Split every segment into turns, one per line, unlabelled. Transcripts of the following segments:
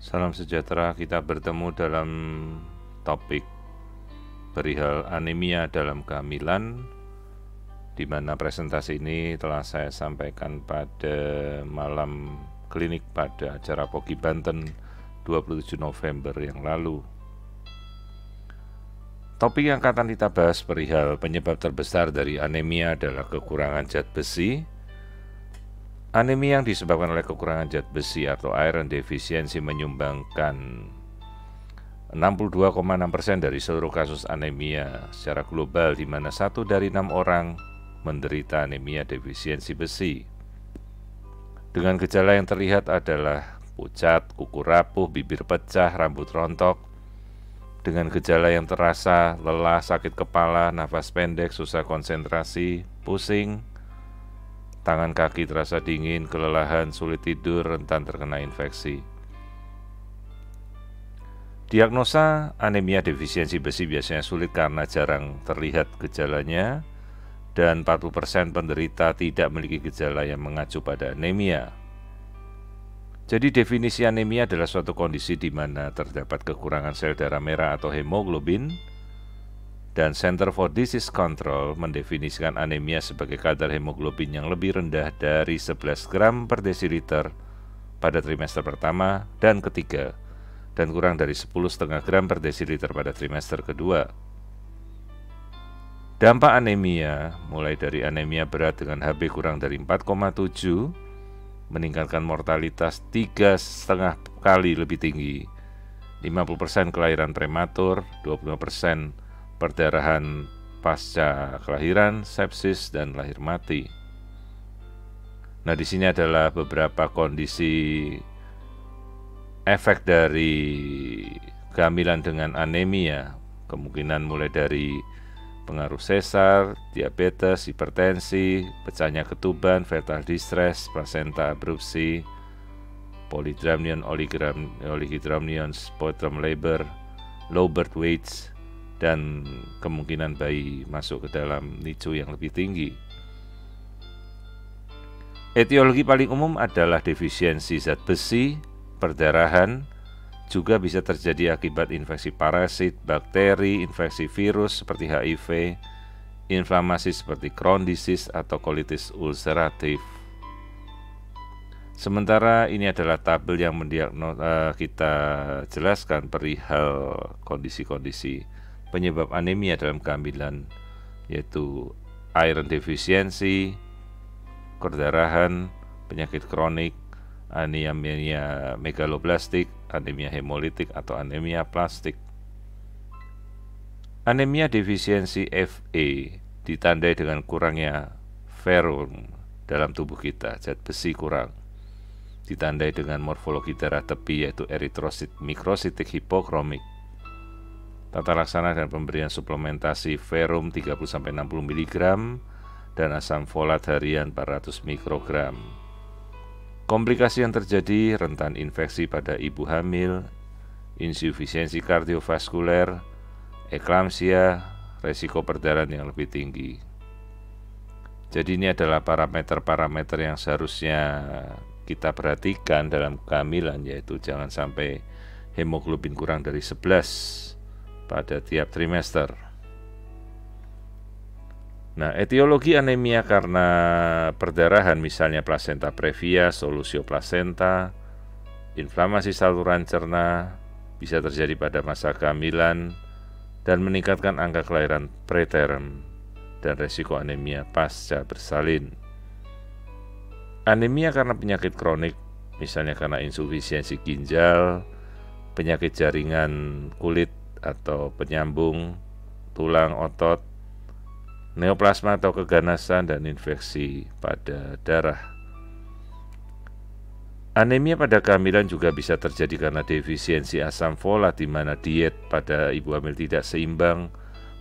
Salam sejahtera, kita bertemu dalam topik perihal anemia dalam kehamilan, di mana presentasi ini telah saya sampaikan pada malam klinik pada acara Pogi Banten 27 November yang lalu. Topik yang akan kita bahas perihal penyebab terbesar dari anemia adalah kekurangan zat besi. Anemia yang disebabkan oleh kekurangan zat besi atau iron deficiency menyumbangkan 62,6% dari seluruh kasus anemia secara global, di mana 1 dari 6 orang menderita anemia defisiensi besi. Dengan gejala yang terlihat adalah pucat, kuku rapuh, bibir pecah, rambut rontok. Dengan gejala yang terasa lelah, sakit kepala, nafas pendek, susah konsentrasi, pusing, tangan kaki terasa dingin, kelelahan, sulit tidur, rentan terkena infeksi. Diagnosa anemia defisiensi besi biasanya sulit karena jarang terlihat gejalanya, dan 40% penderita tidak memiliki gejala yang mengacu pada anemia. Jadi definisi anemia adalah suatu kondisi di mana terdapat kekurangan sel darah merah atau hemoglobin, dan Center for Disease Control mendefinisikan anemia sebagai kadar hemoglobin yang lebih rendah dari 11 gram per desiliter pada trimester pertama dan ketiga, dan kurang dari 10,5 gram per desiliter pada trimester kedua. Dampak anemia mulai dari anemia berat dengan HB kurang dari 4,7, meningkatkan mortalitas 3,5 kali lebih tinggi, 50% kelahiran prematur, 25% perdarahan pasca kelahiran, sepsis, dan lahir mati. Nah, di sini adalah beberapa kondisi efek dari kehamilan dengan anemia. Kemungkinan mulai dari pengaruh sesar, diabetes, hipertensi, pecahnya ketuban, fetal distress, placenta abrupsi, polydramnion, oligidramnion, spotrum labor, low birth weights, dan kemungkinan bayi masuk ke dalam NICU yang lebih tinggi. Etiologi paling umum adalah defisiensi zat besi, perdarahan, juga bisa terjadi akibat infeksi parasit, bakteri, infeksi virus seperti HIV, inflamasi seperti Crohn disease atau colitis ulceratif. Sementara ini adalah tabel yang kita jelaskan perihal kondisi-kondisi penyebab anemia dalam kehamilan, yaitu iron deficiency, perdarahan, penyakit kronik, anemia megaloblastik, anemia hemolitik atau anemia plastik. Anemia defisiensi Fe ditandai dengan kurangnya ferrum dalam tubuh kita, zat besi kurang. Ditandai dengan morfologi darah tepi, yaitu eritrosit mikrositik hipokromik. Tata laksana dan pemberian suplementasi ferrum 30-60 mg dan asam folat harian 400 mikrogram. Komplikasi yang terjadi rentan infeksi pada ibu hamil, insufisiensi kardiovaskuler, eklamsia, resiko perdarahan yang lebih tinggi. Jadi ini adalah parameter-parameter yang seharusnya kita perhatikan dalam kehamilan, yaitu jangan sampai hemoglobin kurang dari 11 pada tiap trimester. Nah, etiologi anemia karena perdarahan, misalnya placenta previa, solusio placenta, inflamasi saluran cerna, bisa terjadi pada masa kehamilan dan meningkatkan angka kelahiran preterm dan resiko anemia pasca bersalin. Anemia karena penyakit kronik, misalnya karena insufisiensi ginjal, penyakit jaringan kulit atau penyambung, tulang, otot, neoplasma atau keganasan, dan infeksi pada darah. Anemia pada kehamilan juga bisa terjadi karena defisiensi asam folat, di mana diet pada ibu hamil tidak seimbang,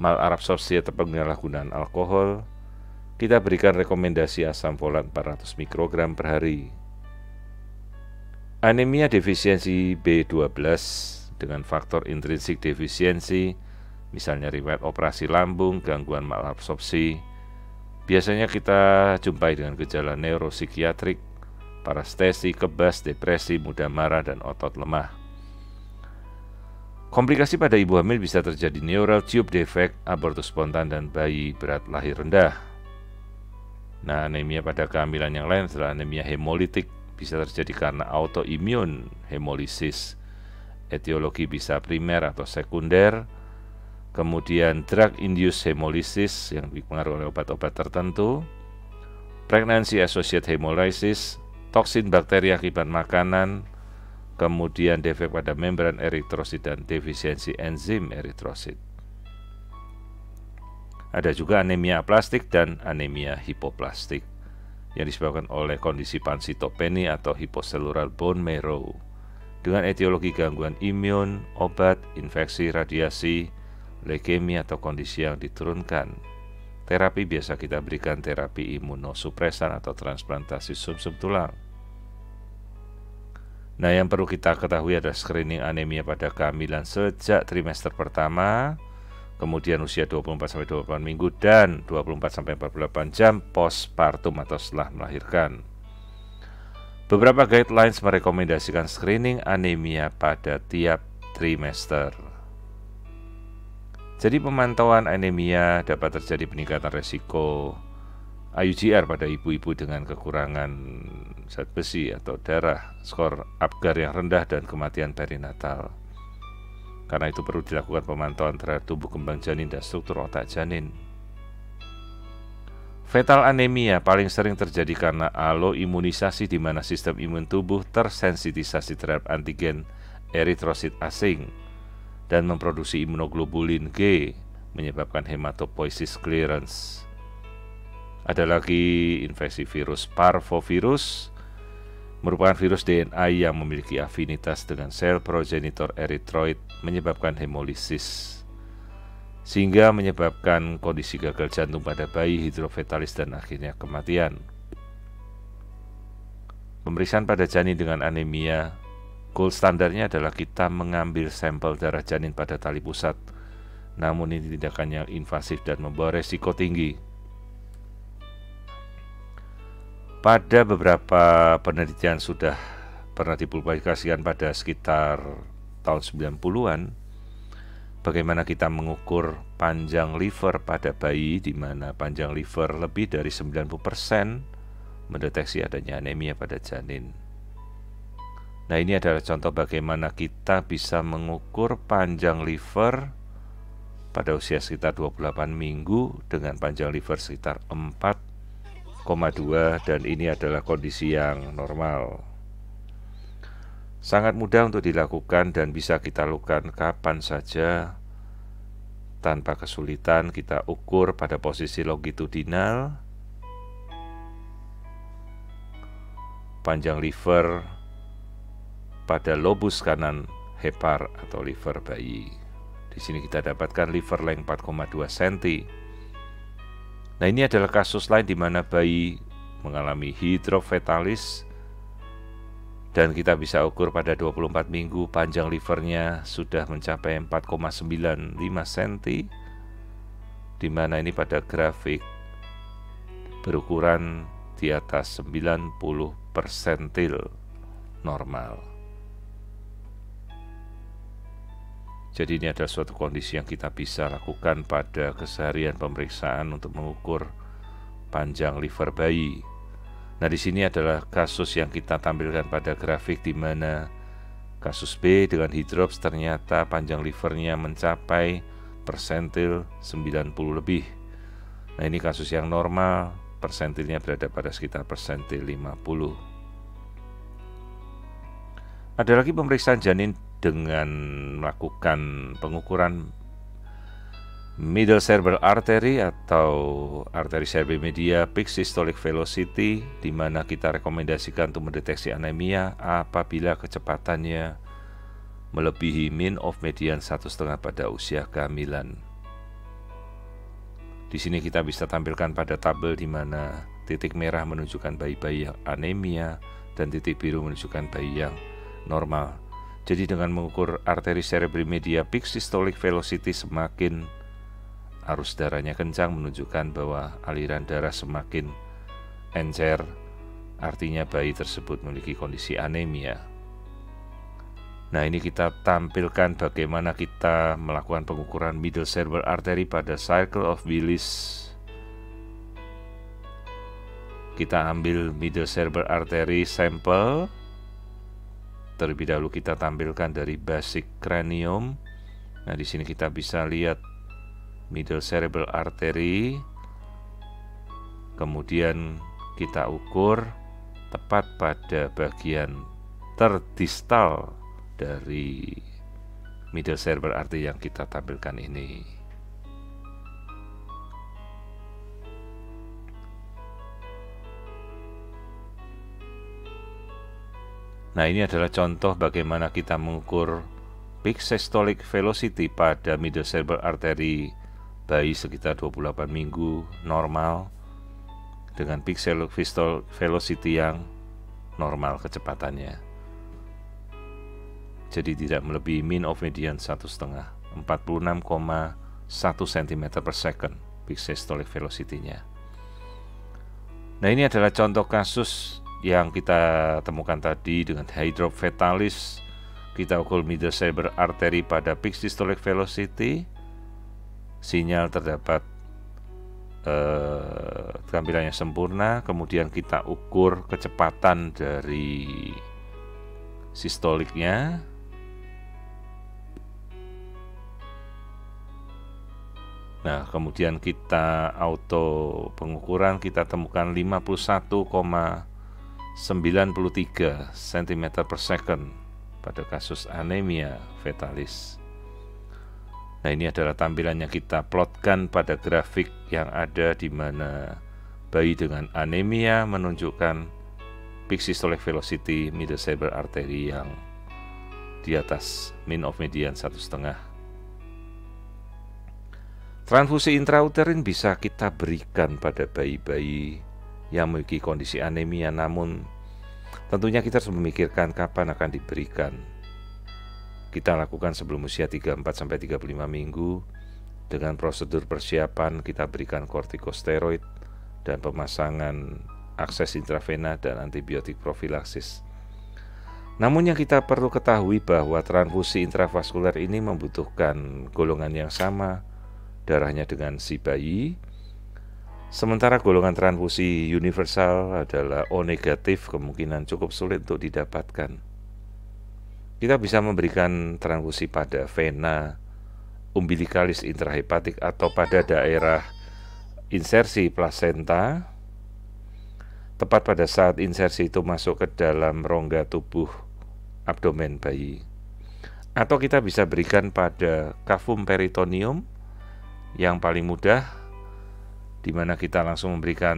malabsorpsi atau penyalahgunaan alkohol. Kita berikan rekomendasi asam folat 400 mikrogram per hari. Anemia defisiensi B12 dengan faktor intrinsik defisiensi, misalnya riwayat operasi lambung, gangguan malabsorpsi, biasanya kita jumpai dengan gejala neuropsikiatrik, parestesi, kebas, depresi, mudah marah, dan otot lemah. Komplikasi pada ibu hamil bisa terjadi neural tube defect, abortus spontan, dan bayi berat lahir rendah. Nah, anemia pada kehamilan yang lain adalah anemia hemolitik, bisa terjadi karena autoimun hemolisis. Etiologi bisa primer atau sekunder. Kemudian drug-induced hemolysis yang dipengaruhi oleh obat-obat tertentu. Pregnancy associated hemolysis, toksin bakteri akibat makanan, kemudian defek pada membran eritrosit dan defisiensi enzim eritrosit. Ada juga anemia aplastik dan anemia hipoplastik yang disebabkan oleh kondisi pansitopenia atau hypocellular bone marrow dengan etiologi gangguan imun, obat, infeksi, radiasi, leukemia atau kondisi yang diturunkan. Terapi biasa kita berikan terapi imunosupresan atau transplantasi sumsum tulang. Nah, yang perlu kita ketahui adalah screening anemia pada kehamilan sejak trimester pertama, kemudian usia 24-28 minggu, dan 24-48 jam postpartum atau setelah melahirkan. Beberapa guidelines merekomendasikan screening anemia pada tiap trimester. Jadi pemantauan anemia dapat terjadi peningkatan resiko IUGR pada ibu-ibu dengan kekurangan zat besi atau darah, skor Apgar yang rendah, dan kematian perinatal. Karena itu perlu dilakukan pemantauan terhadap tumbuh kembang janin dan struktur otak janin. Fetal anemia paling sering terjadi karena aloimunisasi, di mana sistem imun tubuh tersensitisasi terhadap antigen eritrosit asing dan memproduksi imunoglobulin G, menyebabkan hematopoiesis clearance. Ada lagi infeksi virus parvovirus, merupakan virus DNA yang memiliki afinitas dengan sel progenitor eritroid, menyebabkan hemolisis, sehingga menyebabkan kondisi gagal jantung pada bayi, hidrofetalis, dan akhirnya kematian. Pemeriksaan pada janin dengan anemia, gold standarnya adalah kita mengambil sampel darah janin pada tali pusat. Namun ini tindakan yang invasif dan membawa resiko tinggi. Pada beberapa penelitian sudah pernah dipublikasikan pada sekitar tahun 90-an, bagaimana kita mengukur panjang liver pada bayi, di mana panjang liver lebih dari 90% mendeteksi adanya anemia pada janin. Nah, ini adalah contoh bagaimana kita bisa mengukur panjang liver pada usia sekitar 28 minggu dengan panjang liver sekitar 4,2, dan ini adalah kondisi yang normal. Sangat mudah untuk dilakukan dan bisa kita lakukan kapan saja tanpa kesulitan. Kita ukur pada posisi longitudinal panjang liver pada lobus kanan hepar atau liver bayi. Di sini kita dapatkan liver length 4,2 cm. Nah, ini adalah kasus lain di mana bayi mengalami hidrofetalis dan kita bisa ukur pada 24 minggu panjang livernya sudah mencapai 4,95 cm, di mana ini pada grafik berukuran di atas 90 persentil normal. Jadi ini adalah suatu kondisi yang kita bisa lakukan pada keseharian pemeriksaan untuk mengukur panjang liver bayi. Nah, di sini adalah kasus yang kita tampilkan pada grafik, di mana kasus B dengan hidrops ternyata panjang livernya mencapai persentil 90 lebih. Nah, ini kasus yang normal, persentilnya berada pada sekitar persentil 50. Ada lagi pemeriksaan janin dengan melakukan pengukuran middle cerebral artery atau arteri cerebri media peak systolic velocity, di mana kita rekomendasikan untuk mendeteksi anemia apabila kecepatannya melebihi mean of median 1,5 pada usia kehamilan. Di sini kita bisa tampilkan pada tabel, di mana titik merah menunjukkan bayi-bayi yang anemia dan titik biru menunjukkan bayi yang normal. Jadi dengan mengukur arteri cerebri media peak systolic velocity, semakin arus darahnya kencang menunjukkan bahwa aliran darah semakin encer, artinya bayi tersebut memiliki kondisi anemia. Nah, ini kita tampilkan bagaimana kita melakukan pengukuran middle cerebral artery pada Circle of Willis. Kita ambil middle cerebral artery sampel. Terlebih dahulu kita tampilkan dari basic cranium. Nah, di sini kita bisa lihat middle cerebral artery. Kemudian kita ukur tepat pada bagian terdistal dari middle cerebral artery yang kita tampilkan ini. Nah, ini adalah contoh bagaimana kita mengukur peak systolic velocity pada middle cerebral artery bayi sekitar 28 minggu normal dengan peak systolic velocity yang normal kecepatannya. Jadi tidak melebihi mean of median 1,5, 46,1 cm per second peak systolic velocity-nya. Nah, ini adalah contoh kasus yang kita temukan tadi dengan hydrop fetalis. Kita ukur middle cerebral artery pada peak systolic velocity. Sinyal terdapat tampilannya sempurna. Kemudian kita ukur kecepatan dari sistoliknya. Nah, kemudian kita auto pengukuran, kita temukan 51,93 cm per second pada kasus anemia fetalis. Nah, ini adalah tampilannya, kita plotkan pada grafik yang ada di mana bayi dengan anemia menunjukkan peak systolic velocity middle cerebral artery yang di atas mean of median 1,5. Transfusi intrauterin bisa kita berikan pada bayi-bayi yang memiliki kondisi anemia, namun tentunya kita harus memikirkan kapan akan diberikan. Kita lakukan sebelum usia 34-35 minggu. Dengan prosedur persiapan, kita berikan kortikosteroid dan pemasangan akses intravena dan antibiotik profilaksis. Namun yang kita perlu ketahui bahwa transfusi intravaskuler ini membutuhkan golongan yang sama darahnya dengan si bayi, sementara golongan transfusi universal adalah O negatif, kemungkinan cukup sulit untuk didapatkan. Kita bisa memberikan transfusi pada vena umbilicalis intrahepatik atau pada daerah insersi plasenta, tepat pada saat insersi itu masuk ke dalam rongga tubuh abdomen bayi. Atau kita bisa berikan pada cavum peritoneum yang paling mudah, di mana kita langsung memberikan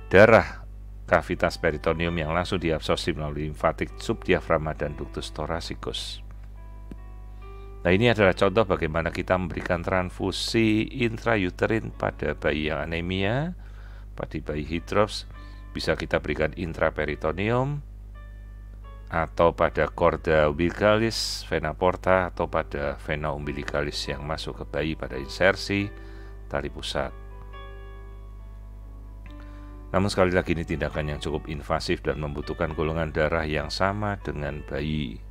darah kavitas peritoneum yang langsung diabsorpsi melalui limfatik subdiafragma dan ductus thoracicus. Nah, ini adalah contoh bagaimana kita memberikan transfusi intrauterin pada bayi yang anemia. Pada bayi hydrops bisa kita berikan intraperitoneum, atau pada chorda umbilicalis, vena porta, atau pada vena umbilicalis yang masuk ke bayi pada insersi tali pusat. Namun sekali lagi ini tindakan yang cukup invasif dan membutuhkan golongan darah yang sama dengan bayi.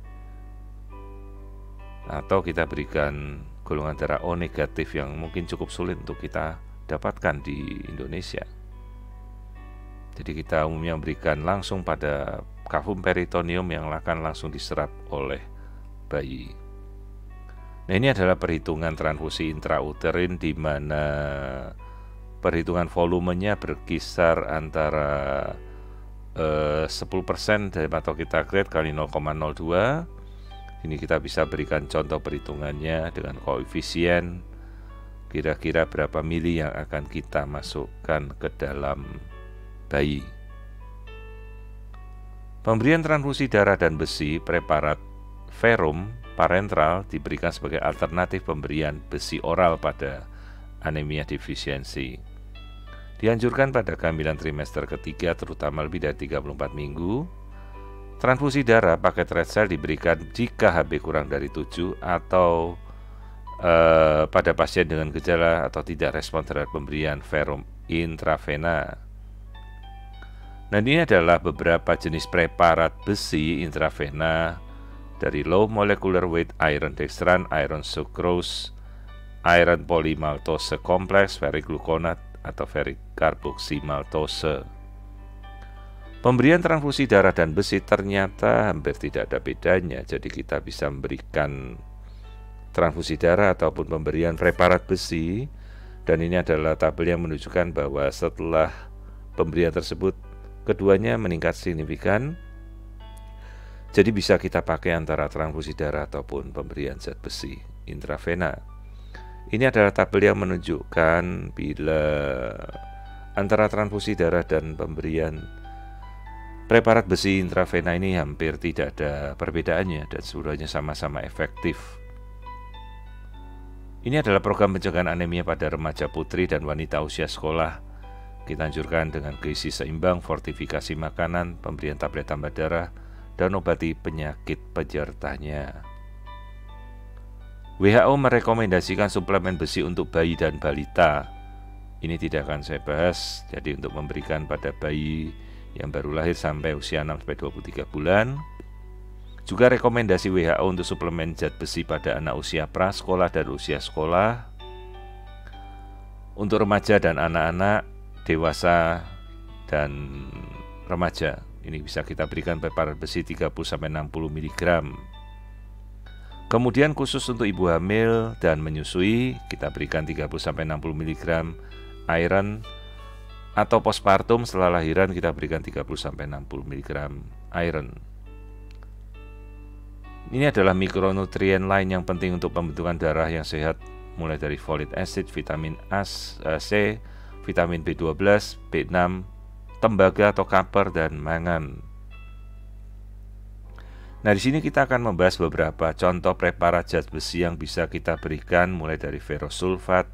Atau kita berikan golongan darah O negatif yang mungkin cukup sulit untuk kita dapatkan di Indonesia. Jadi kita umumnya memberikan langsung pada cavum peritoneum yang akan langsung diserap oleh bayi. Nah, ini adalah perhitungan transfusi intrauterin di mana perhitungan volumenya berkisar antara 10% dari hematocritic kali 0,02. Ini kita bisa berikan contoh perhitungannya dengan koefisien kira-kira berapa mili yang akan kita masukkan ke dalam bayi. Pemberian transfusi darah dan besi preparat verum parenteral diberikan sebagai alternatif pemberian besi oral pada anemia defisiensi. Dianjurkan pada kehamilan trimester ketiga, terutama lebih dari 34 minggu. Transfusi darah pakai red cell diberikan jika HB kurang dari 7 atau pada pasien dengan gejala atau tidak respon terhadap pemberian verum intravena. Nah, ini adalah beberapa jenis preparat besi intravena dari low molecular weight iron dextran, iron sucrose, iron polymaltose complex, ferrigluconate atau ferricarboxymaltose. Pemberian transfusi darah dan besi ternyata hampir tidak ada bedanya, jadi kita bisa memberikan transfusi darah ataupun pemberian preparat besi, dan ini adalah tabel yang menunjukkan bahwa setelah pemberian tersebut keduanya meningkat signifikan. Jadi bisa kita pakai antara transfusi darah ataupun pemberian zat besi intravena. Ini adalah tabel yang menunjukkan bila antara transfusi darah dan pemberian preparat besi intravena ini hampir tidak ada perbedaannya dan sebenarnya sama-sama efektif. Ini adalah program pencegahan anemia pada remaja putri dan wanita usia sekolah. Kita anjurkan dengan gizi seimbang, fortifikasi makanan, pemberian tablet tambah darah, dan obati penyakit penyertanya. WHO merekomendasikan suplemen besi untuk bayi dan balita. Ini tidak akan saya bahas, jadi untuk memberikan pada bayi yang baru lahir sampai usia 6-23 bulan. Juga rekomendasi WHO untuk suplemen zat besi pada anak usia prasekolah dan usia sekolah. Untuk remaja dan anak-anak, dewasa dan remaja, ini bisa kita berikan preparat besi 30-60 mg. Kemudian khusus untuk ibu hamil dan menyusui, kita berikan 30-60 mg iron, atau postpartum setelah lahiran kita berikan 30-60 mg iron. Ini adalah mikronutrien lain yang penting untuk pembentukan darah yang sehat, mulai dari folic acid, vitamin A, C, vitamin B12, B6, tembaga atau kapur, dan mangan. Nah, di sini kita akan membahas beberapa contoh preparat zat besi yang bisa kita berikan, mulai dari ferrous sulfat,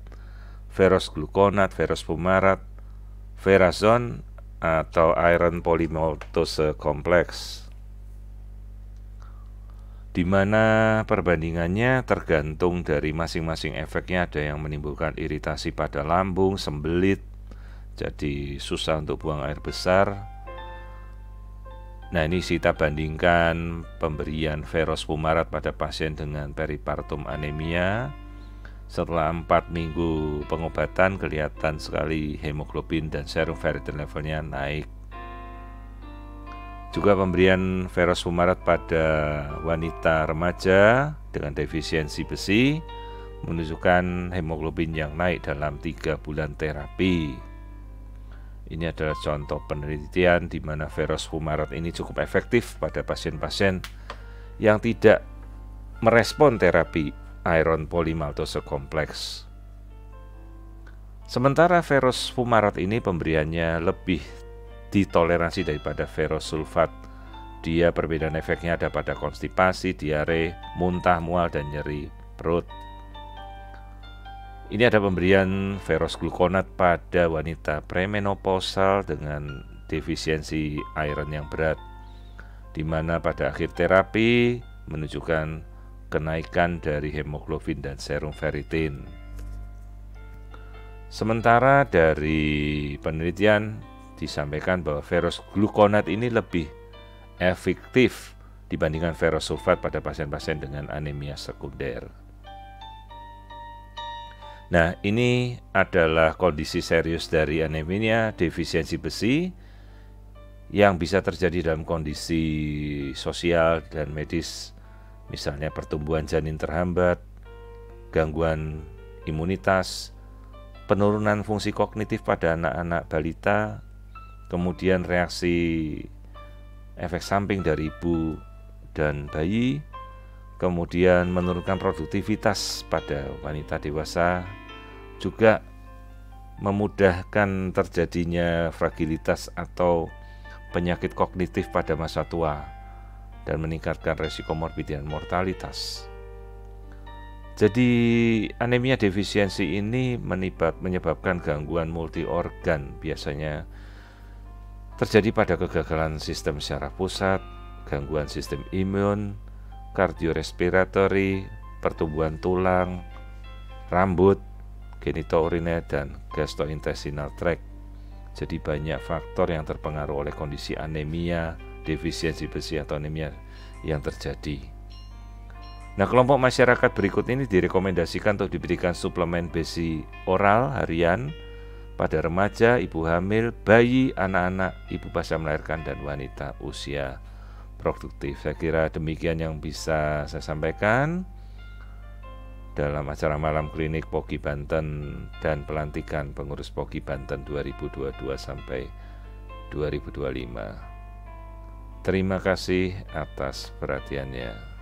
ferrous gluconate, ferrous fumarat, ferrazone, atau iron polymaltose complex, di mana perbandingannya tergantung dari masing-masing efeknya. Ada yang menimbulkan iritasi pada lambung, sembelit, jadi susah untuk buang air besar. Nah, ini kita bandingkan pemberian ferrous fumarat pada pasien dengan peripartum anemia. Setelah 4 minggu pengobatan kelihatan sekali hemoglobin dan serum ferritin levelnya naik. Juga pemberian ferrous fumarat pada wanita remaja dengan defisiensi besi menunjukkan hemoglobin yang naik dalam 3 bulan terapi. Ini adalah contoh penelitian di mana ferrous fumarat ini cukup efektif pada pasien-pasien yang tidak merespon terapi iron polymaltose complex. Sementara ferrous fumarat ini pemberiannya lebih ditoleransi daripada ferrous sulfat. Dia perbedaan efeknya ada pada konstipasi, diare, muntah, mual, dan nyeri perut. Ini ada pemberian ferrous gluconate pada wanita premenopausal dengan defisiensi iron yang berat, di mana pada akhir terapi menunjukkan kenaikan dari hemoglobin dan serum ferritin. Sementara dari penelitian disampaikan bahwa ferrous gluconate ini lebih efektif dibandingkan ferrous sulfat pada pasien-pasien dengan anemia sekunder. Nah, ini adalah kondisi serius dari anemia defisiensi besi yang bisa terjadi dalam kondisi sosial dan medis, misalnya pertumbuhan janin terhambat, gangguan imunitas, penurunan fungsi kognitif pada anak-anak balita, kemudian reaksi efek samping dari ibu dan bayi, kemudian menurunkan produktivitas pada wanita dewasa, juga memudahkan terjadinya fragilitas atau penyakit kognitif pada masa tua, dan meningkatkan resiko morbid dan mortalitas. Jadi anemia defisiensi ini menyebabkan gangguan multi organ, biasanya terjadi pada kegagalan sistem syaraf pusat, gangguan sistem imun, kardiorespiratory, pertumbuhan tulang, rambut, genitourinary, dan gastrointestinal tract. Jadi banyak faktor yang terpengaruh oleh kondisi anemia defisiensi besi atau anemia yang terjadi. Nah, kelompok masyarakat berikut ini direkomendasikan untuk diberikan suplemen besi oral harian pada remaja, ibu hamil, bayi, anak-anak, ibu pasca melahirkan, dan wanita usia produktif. Saya kira demikian yang bisa saya sampaikan dalam acara malam klinik POGI Banten dan pelantikan pengurus POGI Banten 2022 sampai 2025. Terima kasih atas perhatiannya.